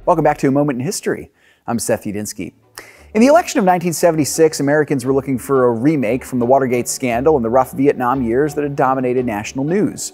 Welcome back to A Moment in History. I'm 𝙎𝙐𝘽𝙎𝘾. In the election of 1976, Americans were looking for a remake from the Watergate scandal and the rough Vietnam years that had dominated national news.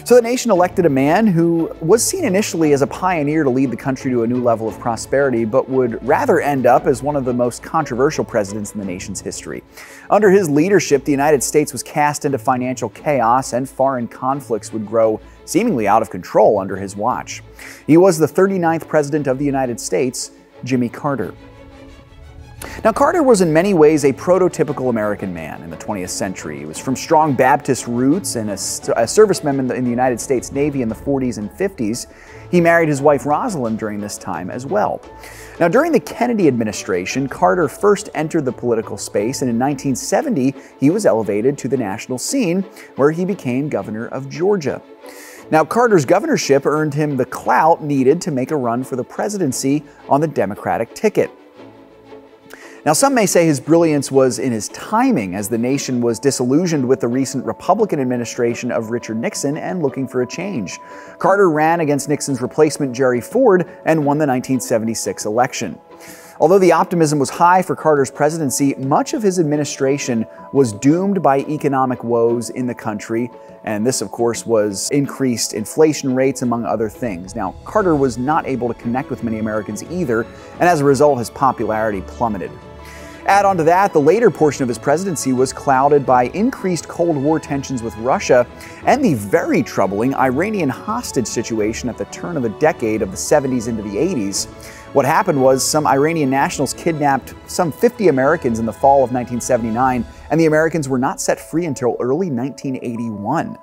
So the nation elected a man who was seen initially as a pioneer to lead the country to a new level of prosperity, but would rather end up as one of the most controversial presidents in the nation's history. Under his leadership, the United States was cast into financial chaos, and foreign conflicts would grow seemingly out of control under his watch. He was the 39th President of the United States, Jimmy Carter. Now, Carter was in many ways a prototypical American man in the 20th century. He was from strong Baptist roots and a serviceman in the United States Navy in the 40s and 50s. He married his wife Rosalind during this time as well. Now, during the Kennedy administration, Carter first entered the political space, and in 1970, he was elevated to the national scene, where he became governor of Georgia. Now, Carter's governorship earned him the clout needed to make a run for the presidency on the Democratic ticket. Now, some may say his brilliance was in his timing, as the nation was disillusioned with the recent Republican administration of Richard Nixon and looking for a change. Carter ran against Nixon's replacement, Gerry Ford, and won the 1976 election. Although the optimism was high for Carter's presidency, much of his administration was doomed by economic woes in the country, and this, of course, was increased inflation rates, among other things. Now, Carter was not able to connect with many Americans either, and as a result, his popularity plummeted. Add on to that, the later portion of his presidency was clouded by increased Cold War tensions with Russia and the very troubling Iranian hostage situation at the turn of the decade of the 70s into the 80s. What happened was some Iranian nationals kidnapped some 50 Americans in the fall of 1979, and the Americans were not set free until early 1981.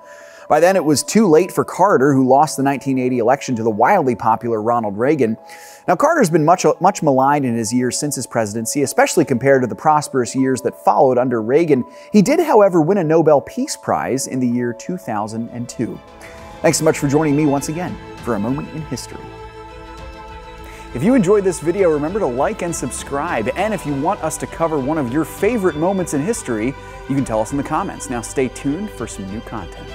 By then, it was too late for Carter, who lost the 1980 election to the wildly popular Ronald Reagan. Now, Carter's been much maligned in his years since his presidency, especially compared to the prosperous years that followed under Reagan. He did, however, win a Nobel Peace Prize in the year 2002. Thanks so much for joining me once again for A Moment in History. If you enjoyed this video, remember to like and subscribe. And if you want us to cover one of your favorite moments in history, you can tell us in the comments. Now stay tuned for some new content.